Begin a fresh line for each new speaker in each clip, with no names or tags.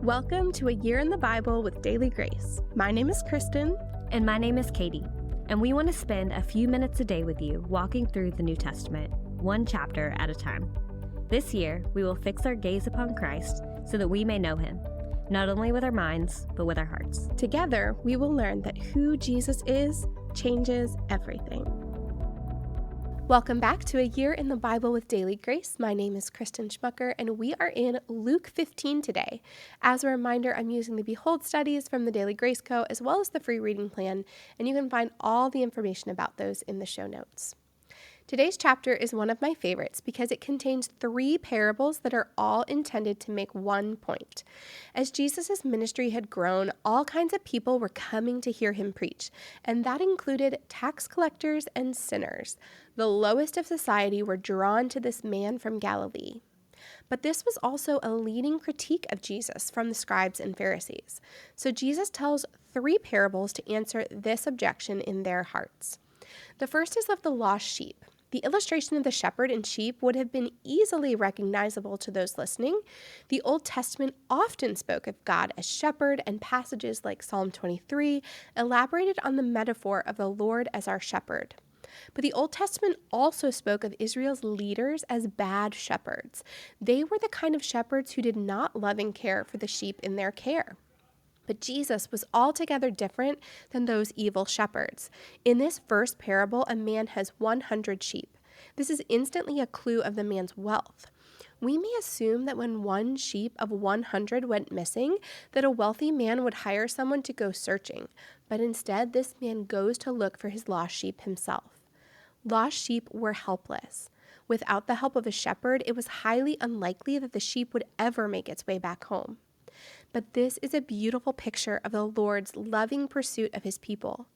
Welcome to A Year in the Bible with Daily Grace. My name is Kristen.
And my name is Katie. And we want to spend a few minutes a day with you walking through the New Testament, one chapter at a time. This year, we will fix our gaze upon Christ so that we may know him, not only with our minds, but with our hearts.
Together, we will learn that who Jesus is changes everything. Welcome back to A Year in the Bible with Daily Grace. My name is Kristen Schmucker, and we are in Luke 15 today. As a reminder, I'm using the Behold studies from the Daily Grace Co. as well as the free reading plan, and you can find all the information about those in the show notes. Today's chapter is one of my favorites because it contains 3 parables that are all intended to make one point. As Jesus' ministry had grown, all kinds of people were coming to hear him preach, and that included tax collectors and sinners. The lowest of society were drawn to this man from Galilee. But this was also a leading critique of Jesus from the scribes and Pharisees. So Jesus tells 3 parables to answer this objection in their hearts. The first is of the lost sheep. The illustration of the shepherd and sheep would have been easily recognizable to those listening. The Old Testament often spoke of God as shepherd, and passages like Psalm 23 elaborated on the metaphor of the Lord as our shepherd. But the Old Testament also spoke of Israel's leaders as bad shepherds. They were the kind of shepherds who did not love and care for the sheep in their care. But Jesus was altogether different than those evil shepherds. In this first parable, a man has 100 sheep. This is instantly a clue of the man's wealth. We may assume that when one sheep of 100 went missing, that a wealthy man would hire someone to go searching. But instead, this man goes to look for his lost sheep himself. Lost sheep were helpless. Without the help of a shepherd, it was highly unlikely that the sheep would ever make its way back home. But this is a beautiful picture of the Lord's loving pursuit of his people.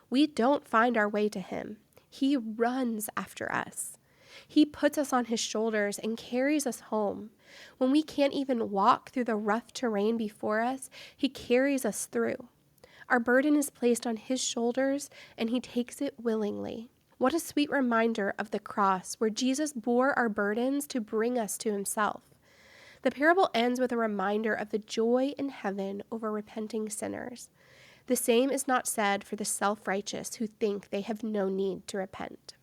We don't find our way to him. He runs after us. He puts us on his shoulders and carries us home. When we can't even walk through the rough terrain before us, he carries us through. Our burden is placed on his shoulders, and he takes it willingly. What a sweet reminder of the cross, where Jesus bore our burdens to bring us to himself. The parable ends with a reminder of the joy in heaven over repenting sinners. The same is not said for the self-righteous who think they have no need to repent.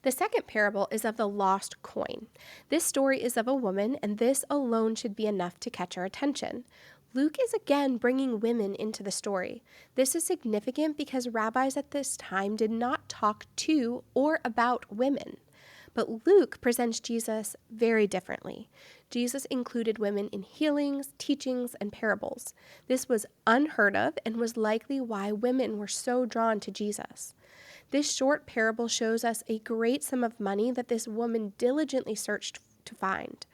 The second parable is of the lost coin. This story is of a woman, and this alone should be enough to catch our attention. Luke is again bringing women into the story. This is significant because rabbis at this time did not talk to or about women. But Luke presents Jesus very differently. Jesus included women in healings, teachings, and parables. This was unheard of and was likely why women were so drawn to Jesus. This short parable shows us a great sum of money that this woman diligently searched to find.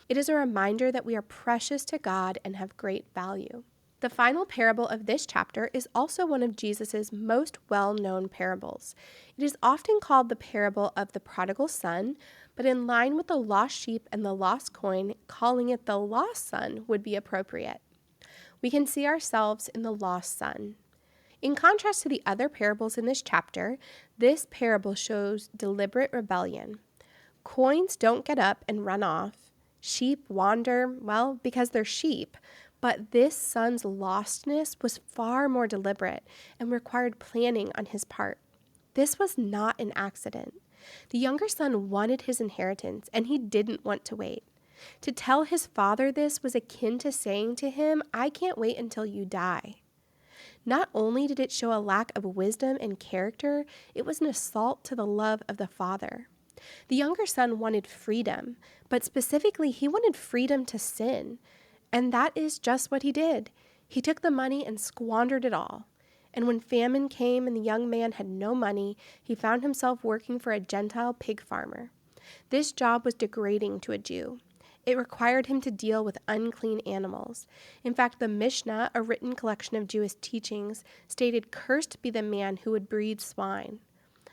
It is a reminder that we are precious to God and have great value. The final parable of this chapter is also one of Jesus' most well-known parables. It is often called the parable of the prodigal son, but in line with the lost sheep and the lost coin, calling it the lost son would be appropriate. We can see ourselves in the lost son. In contrast to the other parables in this chapter, this parable shows deliberate rebellion. Coins don't get up and run off. Sheep wander, well, because they're sheep. But this son's lostness was far more deliberate and required planning on his part. This was not an accident. The younger son wanted his inheritance, and he didn't want to wait. To tell his father this was akin to saying to him, "I can't wait until you die." Not only did it show a lack of wisdom and character, it was an assault to the love of the father. The younger son wanted freedom, but specifically he wanted freedom to sin. And that is just what he did. He took the money and squandered it all. And when famine came and the young man had no money, he found himself working for a Gentile pig farmer. This job was degrading to a Jew. It required him to deal with unclean animals. In fact, the Mishnah, a written collection of Jewish teachings, stated, "Cursed be the man who would breed swine."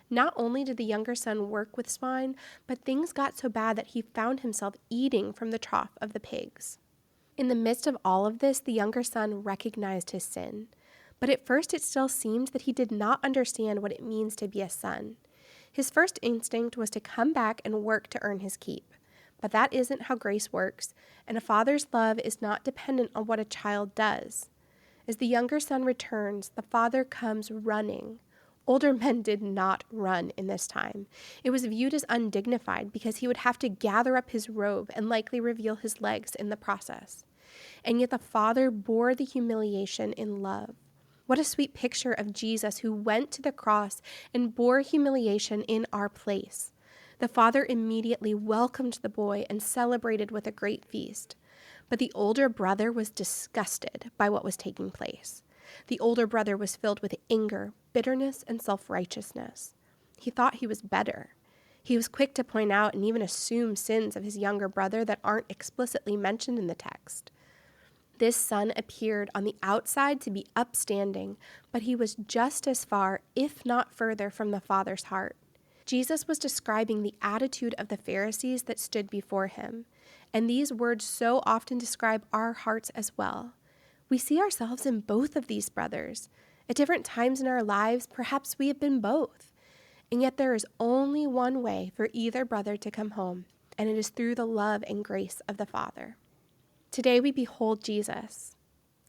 Not only did the younger son work with swine, but things got so bad that he found himself eating from the trough of the pigs. In the midst of all of this, the younger son recognized his sin. But at first it still seemed that he did not understand what it means to be a son. His first instinct was to come back and work to earn his keep. But that isn't how grace works, and a father's love is not dependent on what a child does. As the younger son returns, the father comes running. Older men did not run in this time. It was viewed as undignified because he would have to gather up his robe and likely reveal his legs in the process. And yet the father bore the humiliation in love. What a sweet picture of Jesus who went to the cross and bore humiliation in our place. The father immediately welcomed the boy and celebrated with a great feast. But the older brother was disgusted by what was taking place. The older brother was filled with anger, bitterness, and self-righteousness. He thought he was better. He was quick to point out and even assume sins of his younger brother that aren't explicitly mentioned in the text. This son appeared on the outside to be upstanding, but he was just as far, if not further, from the Father's heart. Jesus was describing the attitude of the Pharisees that stood before him, and these words so often describe our hearts as well. We see ourselves in both of these brothers. At different times in our lives, perhaps we have been both, and yet there is only one way for either brother to come home, and it is through the love and grace of the Father. Today we behold Jesus.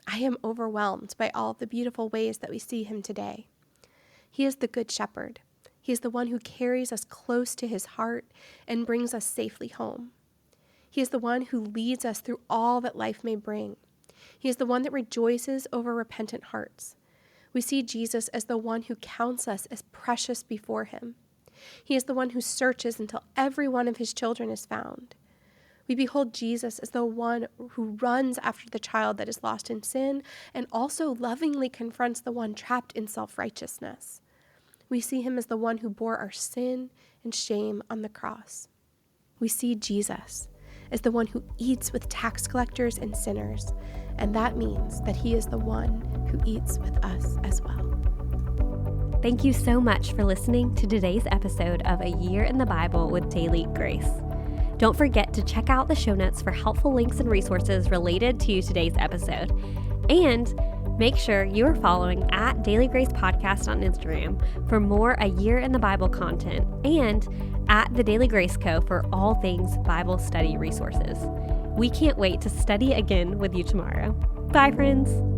I am overwhelmed by all the beautiful ways that we see him today. He is the Good Shepherd. He is the one who carries us close to his heart and brings us safely home. He is the one who leads us through all that life may bring. He is the one that rejoices over repentant hearts. We see Jesus as the one who counts us as precious before him. He is the one who searches until every one of his children is found. We behold Jesus as the one who runs after the child that is lost in sin and also lovingly confronts the one trapped in self-righteousness. We see him as the one who bore our sin and shame on the cross. We see Jesus as the one who eats with tax collectors and sinners, and that means that he is the one who eats with us as well.
Thank you so much for listening to today's episode of A Year in the Bible with Daily Grace. Don't forget to check out the show notes for helpful links and resources related to today's episode. And make sure you are following at Daily Grace Podcast on Instagram for more A Year in the Bible content, and at the Daily Grace Co. for all things Bible study resources. We can't wait to study again with you tomorrow. Bye, friends.